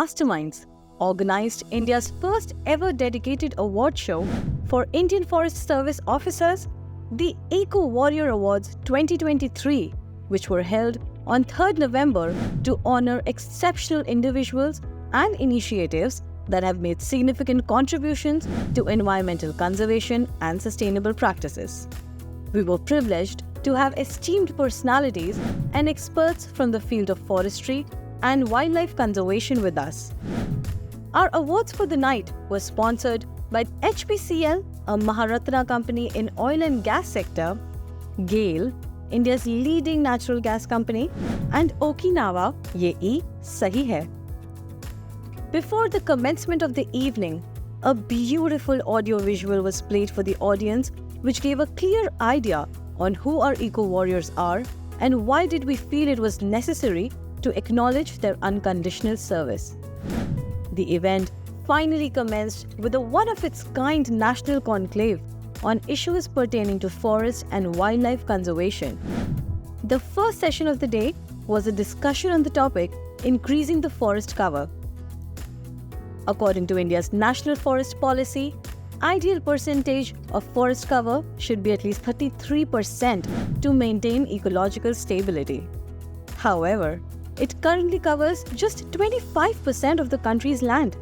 Masterminds organized India's first ever dedicated award show for Indian Forest Service officers, the Eco Warrior Awards 2023, which were held on 3rd November to honor exceptional individuals and initiatives that have made significant contributions to environmental conservation and sustainable practices. We were privileged to have esteemed personalities and experts from the field of forestry and wildlife conservation with us. Our awards for the night were sponsored by HPCL, a Maharatna company in oil and gas sector, GAIL, India's leading natural gas company, and Okinawa, Ye Sahi Hai. Before the commencement of the evening, a beautiful audio-visual was played for the audience, which gave a clear idea on who our eco-warriors are and why did we feel it was necessary to acknowledge their unconditional service. The event finally commenced with a one-of-its-kind national conclave on issues pertaining to forest and wildlife conservation. The first session of the day was a discussion on the topic increasing the forest cover. According to India's National Forest Policy, ideal percentage of forest cover should be at least 33% to maintain ecological stability. However, it currently covers just 25% of the country's land.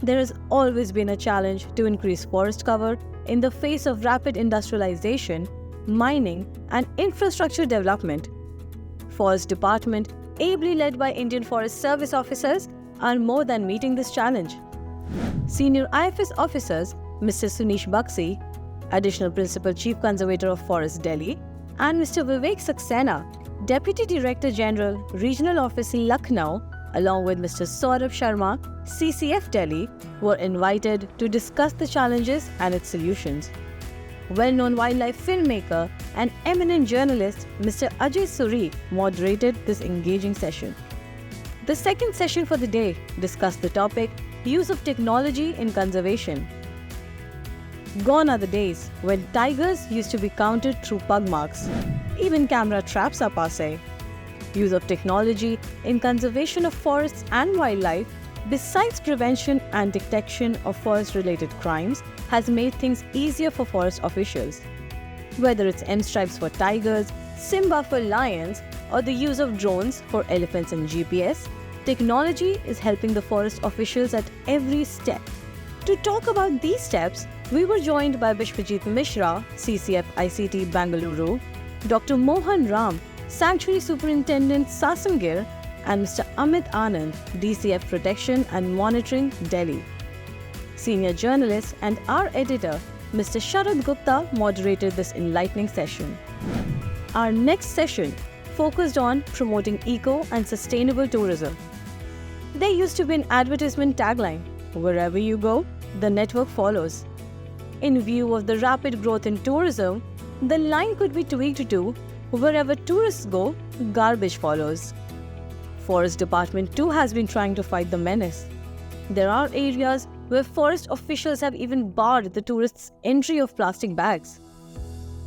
There has always been a challenge to increase forest cover in the face of rapid industrialization, mining, and infrastructure development. Forest Department, ably led by Indian Forest Service officers, are more than meeting this challenge. Senior IFS officers Mr. Sunish Baxi, Additional Principal Chief Conservator of Forest Delhi, and Mr. Vivek Saxena, Deputy Director General, Regional Office Lucknow, along with Mr. Saurabh Sharma, CCF Delhi, were invited to discuss the challenges and its solutions. Well-known wildlife filmmaker and eminent journalist Mr. Ajay Suri moderated this engaging session. The second session for the day discussed the topic Use of Technology in Conservation. Gone are the days when tigers used to be counted through pug marks. Even camera traps are passé. Use of technology in conservation of forests and wildlife, besides prevention and detection of forest-related crimes, has made things easier for forest officials. Whether it's M-stripes for tigers, Simba for lions, or the use of drones for elephants and GPS, technology is helping the forest officials at every step. To talk about these steps, we were joined by Bishwajit Mishra, CCF ICT Bangalore, Dr. Mohan Ram, Sanctuary Superintendent Sasamgir, and Mr. Amit Anand, DCF Protection and Monitoring, Delhi. Senior journalist and our editor, Mr. Sharad Gupta, moderated this enlightening session. Our next session focused on promoting eco and sustainable tourism. There used to be an advertisement tagline, "Wherever you go, the network follows." In view of the rapid growth in tourism, the line could be tweaked to, "Wherever tourists go, garbage follows." Forest Department too has been trying to fight the menace. There are areas where forest officials have even barred the tourists' entry of plastic bags.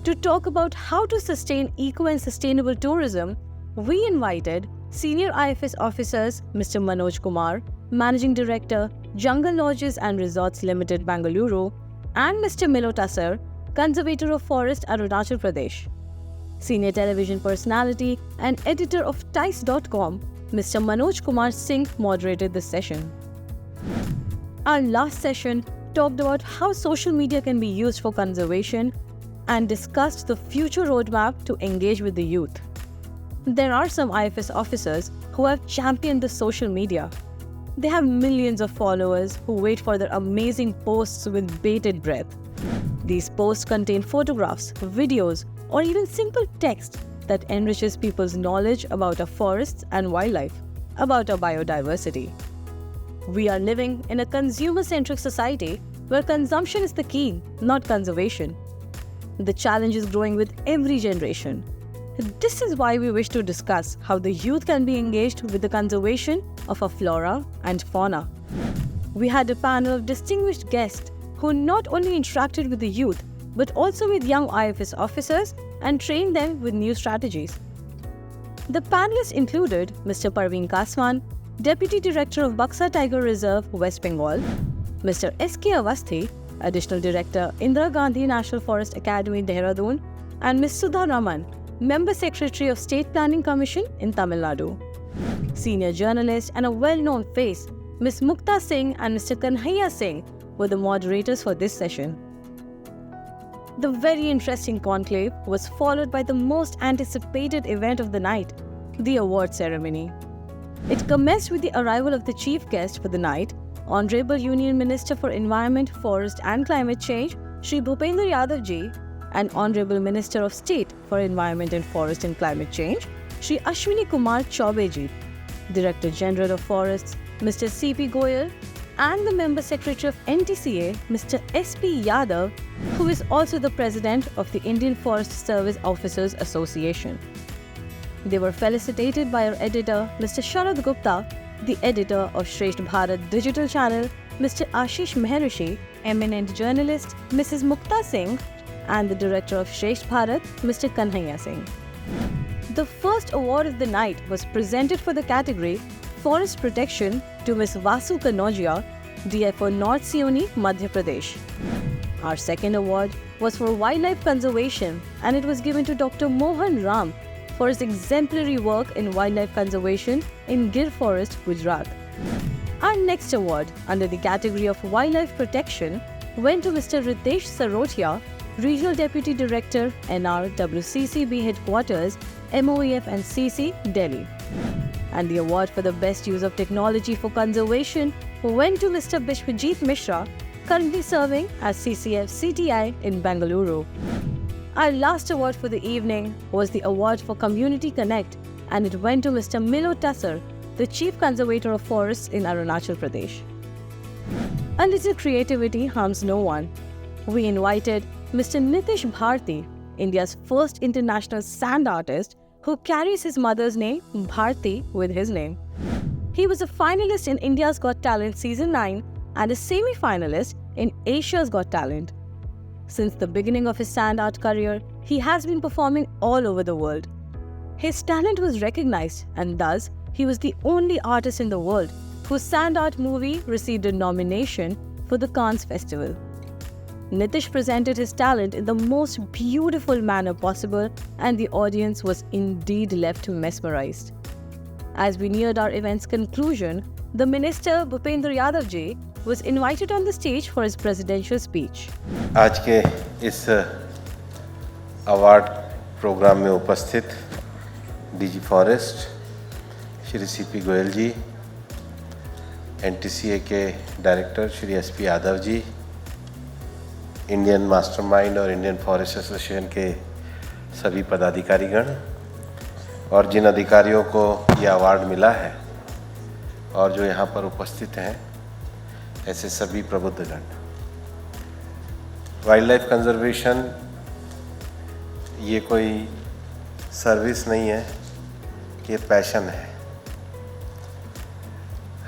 To talk about how to sustain eco and sustainable tourism, we invited Senior IFS officers Mr. Manoj Kumar, Managing Director, Jungle Lodges and Resorts Limited, Bangalore, and Mr. Milotasar, Conservator of Forest, Arunachal Pradesh. Senior television personality and editor of Tice.com, Mr. Manoj Kumar Singh moderated this session. Our last session talked about how social media can be used for conservation and discussed the future roadmap to engage with the youth. There are some IFS officers who have championed the social media. They have millions of followers who wait for their amazing posts with bated breath. These posts contain photographs, videos, or even simple text that enriches people's knowledge about our forests and wildlife, about our biodiversity. We are living in a consumer-centric society where consumption is the key, not conservation. The challenge is growing with every generation. This is why we wish to discuss how the youth can be engaged with the conservation of our flora and fauna. We had a panel of distinguished guests who not only interacted with the youth, but also with young IFS officers and trained them with new strategies. The panelists included Mr. Parveen Kaswan, Deputy Director of Buxa Tiger Reserve, West Bengal; Mr. S.K. Avasthi, Additional Director, Indira Gandhi National Forest Academy, Dehradun; and Ms. Sudha Raman, Member Secretary of State Planning Commission in Tamil Nadu. Senior journalist and a well-known face, Ms. Mukta Singh and Mr. Kanhaiya Singh were the moderators for this session. The very interesting conclave was followed by the most anticipated event of the night, the award ceremony. It commenced with the arrival of the chief guest for the night, Honorable Union Minister for Environment, Forest and Climate Change, Shri Bhupendra Yadav ji, and Honorable Minister of State for Environment and Forest and Climate Change, Shri Ashwini Kumar Chaube ji, Director General of Forests, Mr. C.P. Goyal, and the Member Secretary of NTCA, Mr. S.P. Yadav, who is also the President of the Indian Forest Service Officers Association. They were felicitated by our editor, Mr. Sharad Gupta, the editor of Shresth Bharat Digital Channel, Mr. Ashish Mehrishi, eminent journalist, Mrs. Mukta Singh, and the director of Shresth Bharat, Mr. Kanhaiya Singh. The first award of the night was presented for the category Forest Protection to Ms. Vasu Kanojia, DFO North Seoni, Madhya Pradesh. Our second award was for Wildlife Conservation, and it was given to Dr. Mohan Ram for his exemplary work in wildlife conservation in Gir Forest, Gujarat. Our next award under the category of Wildlife Protection went to Mr. Ritesh Sarotia, Regional Deputy Director, NRWCCB Headquarters, MOEF and CC, Delhi. And the award for the best use of technology for conservation went to Mr. Bishwajit Mishra, currently serving as CCF CTI in Bengaluru. Our last award for the evening was the award for Community Connect, and it went to Mr. Milo Tassar, the Chief Conservator of Forests in Arunachal Pradesh. A little creativity harms no one. We invited Mr. Nitish Bharti, India's first international sand artist, who carries his mother's name, Bharti, with his name. He was a finalist in India's Got Talent Season 9 and a semi-finalist in Asia's Got Talent. Since the beginning of his sand art career, he has been performing all over the world. His talent was recognized, and thus, he was the only artist in the world whose sand art movie received a nomination for the Cannes Festival. Nitish presented his talent in the most beautiful manner possible, and the audience was indeed left mesmerized. As we neared our event's conclusion, the Minister Bhupendra Yadav ji was invited on the stage for his presidential speech. आज के इस award programme में उपस्थित DG forest Shri CP Goyal ji, NTCA के director Shri SP Yadav ji, Indian mastermind और Indian forest association के सभी पदाधिकारीगण और जिन अधिकारियों को ये अवार्ड मिला है और जो यहाँ पर उपस्थित हैं, ऐसे सभी प्रबुद्धगण। वाइल्ड लाइफ कंजर्वेशन ये कोई सर्विस नहीं है, ये पैशन है।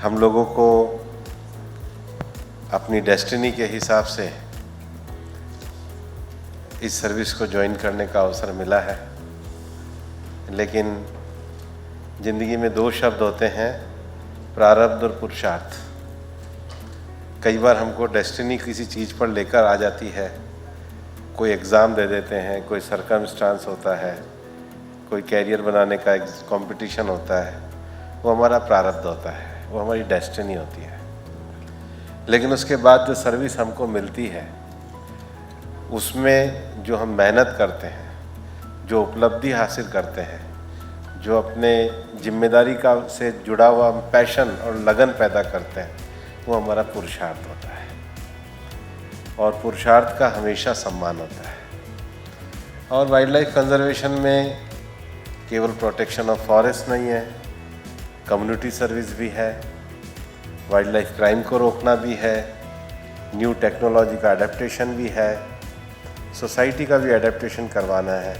हम लोगों को अपनी डेस्टिनी के हिसाब से इस सर्विस को ज्वाइन करने का अवसर मिला है, लेकिन ज़िंदगी में दो शब्द होते हैं, प्रारब्ध और पुरुषार्थ। कई बार हमको डेस्टिनी किसी चीज़ पर लेकर आ जाती है, कोई एग्ज़ाम दे देते हैं, कोई सर्कमस्टांस होता है, कोई कैरियर बनाने का कंपटीशन होता है, वो हमारा प्रारब्ध होता है, वो हमारी डेस्टिनी होती है। लेकिन उसके बाद जो सर्विस हमको मिलती है, उसमें जो हम मेहनत करते हैं, जो उपलब्धि हासिल करते हैं, जो अपने जिम्मेदारी का से जुड़ा हुआ पैशन और लगन पैदा करते हैं, वो हमारा पुरुषार्थ होता है। और पुरुषार्थ का हमेशा सम्मान होता है। और वाइल्ड लाइफ कंजर्वेशन में केवल प्रोटेक्शन ऑफ फॉरेस्ट नहीं है, कम्युनिटी सर्विस भी है, वाइल्ड लाइफ क्राइम को रोकना भी है, न्यू टेक्नोलॉजी का अडेप्टेशन भी है, सोसाइटी का भी अडेप्टेशन करवाना है,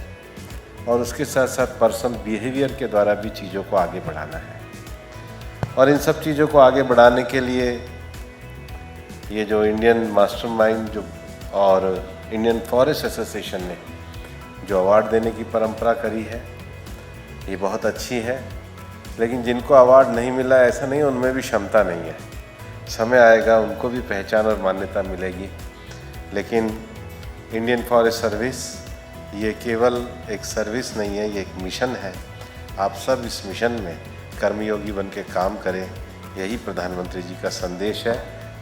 और उसके साथ साथ पर्सनल बिहेवियर के द्वारा भी चीज़ों को आगे बढ़ाना है। और इन सब चीज़ों को आगे बढ़ाने के लिए ये जो इंडियन मास्टरमाइंड जो और इंडियन फॉरेस्ट एसोसिएशन ने जो अवार्ड देने की परंपरा करी है, ये बहुत अच्छी है। लेकिन जिनको अवार्ड नहीं मिला ऐसा नहीं, उनमें भी क्षमता नहीं है। समय आएगा उनको भी पहचान और मान्यता मिलेगी। लेकिन इंडियन फॉरेस्ट सर्विस ये केवल एक सर्विस नहीं है, ये एक मिशन है। आप सब इस मिशन में कर्मयोगी बन के काम करें, यही प्रधानमंत्री जी का संदेश है।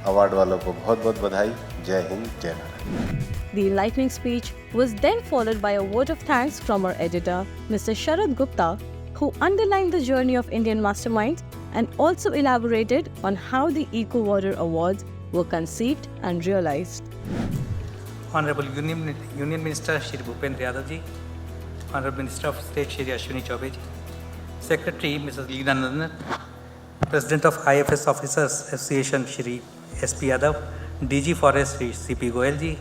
अवार्ड वालों को बहुत बहुत बधाई। जय हिंद, जय Bharat. The enlightening speech was then followed by a vote of thanks from our editor, Mr. Sharad Gupta, who underlined the journey of Indian Masterminds and also elaborated on how the Eco Warrior Awards were conceived and realized. Honorable Union Minister Shri Bhupendra Yadav ji, Honorable Minister of State Shri Ashwini Chaubey ji, Secretary Mrs. Leena Nandan, President of IFS Officers Association Shri SP Yadav, DG Forest Shri CP Goyal ji.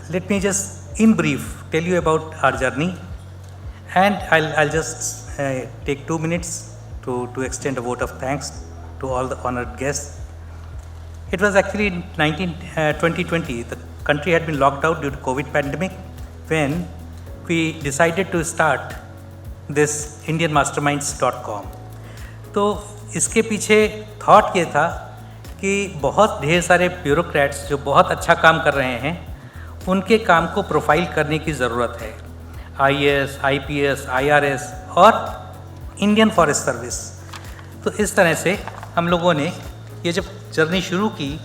Let me just in brief tell you about our journey, and I'll just take 2 minutes to extend a vote of thanks to all the honored guests. It was actually in 2020, the country had been locked out due to COVID pandemic, when we decided to start this indianmasterminds.com. तो इसके पीछे thought ये था कि बहुत ढेर सारे bureaucrats जो बहुत अच्छा काम कर रहे हैं, उनके काम को प्रोफाइल करने की ज़रूरत है। IAS, IPS, IRS और इंडियन फॉरेस्ट सर्विस। तो इस तरह से हम लोगों ने ये जब जर्नी शुरू की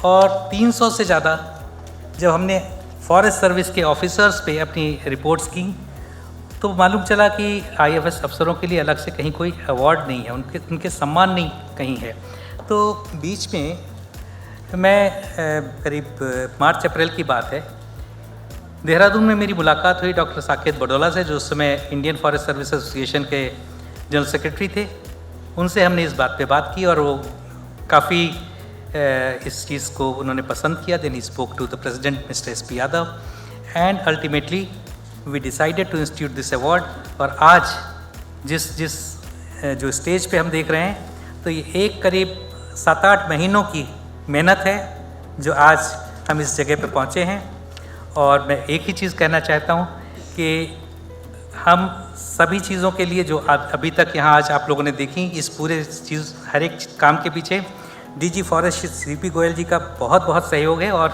और 300 से ज़्यादा जब हमने फॉरेस्ट सर्विस के ऑफिसर्स पे अपनी रिपोर्ट्स की, तो मालूम चला कि IFS अफसरों के लिए अलग से कहीं कोई अवार्ड नहीं है, उनके सम्मान नहीं कहीं है। तो बीच में मैं करीब मार्च अप्रैल की बात है, देहरादून में मेरी मुलाकात हुई डॉक्टर साकेत बडोला से, जो उस समय इंडियन फॉरेस्ट सर्विस एसोसिएशन के जनरल सेक्रेटरी थे। उनसे हमने इस बात पे बात की और वो काफ़ी इस चीज़ को उन्होंने पसंद किया। Then he spoke to the president mister SP Yadav and ultimately we decided to institute this award. और आज जिस जो स्टेज पे हम देख रहे हैं, तो ये एक करीब 7-8 महीनों की मेहनत है जो आज हम इस जगह पे पहुँचे हैं। और मैं एक ही चीज़ कहना चाहता हूँ कि हम सभी चीज़ों के लिए जो अभी तक यहाँ आज आप लोगों ने देखी, इस पूरे चीज़ हर एक काम के पीछे DG फॉरेस्ट CP गोयल जी का बहुत बहुत सहयोग है। और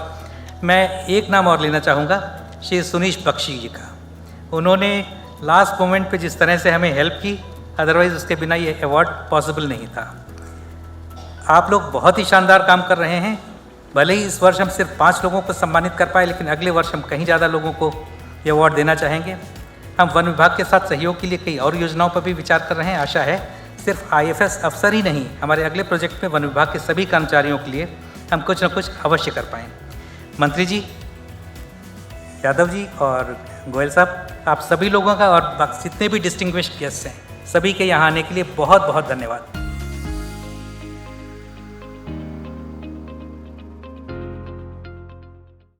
मैं एक नाम और लेना चाहूँगा, श्री सुनीश बख्शी जी का। उन्होंने लास्ट मोमेंट पे जिस तरह से हमें हेल्प की, अदरवाइज़ उसके बिना ये अवार्ड पॉसिबल नहीं था। आप लोग बहुत ही शानदार काम कर रहे हैं। भले ही इस वर्ष हम सिर्फ 5 लोगों को सम्मानित कर पाए, लेकिन अगले वर्ष हम कहीं ज़्यादा लोगों को ये अवार्ड देना चाहेंगे। हम वन विभाग के साथ सहयोग के लिए कई और योजनाओं पर भी विचार कर रहे हैं। आशा है सिर्फ IFS अफसर ही नहीं, हमारे अगले प्रोजेक्ट में वन विभाग के सभी कर्मचारियों के लिए हम कुछ न कुछ अवश्य कर पाएँ। मंत्री जी, यादव जी और गोयल साहब, आप सभी लोगों का और जितने भी डिस्टिंग्विश्ड गेस्ट हैं, सभी के यहाँ आने के लिए बहुत बहुत धन्यवाद।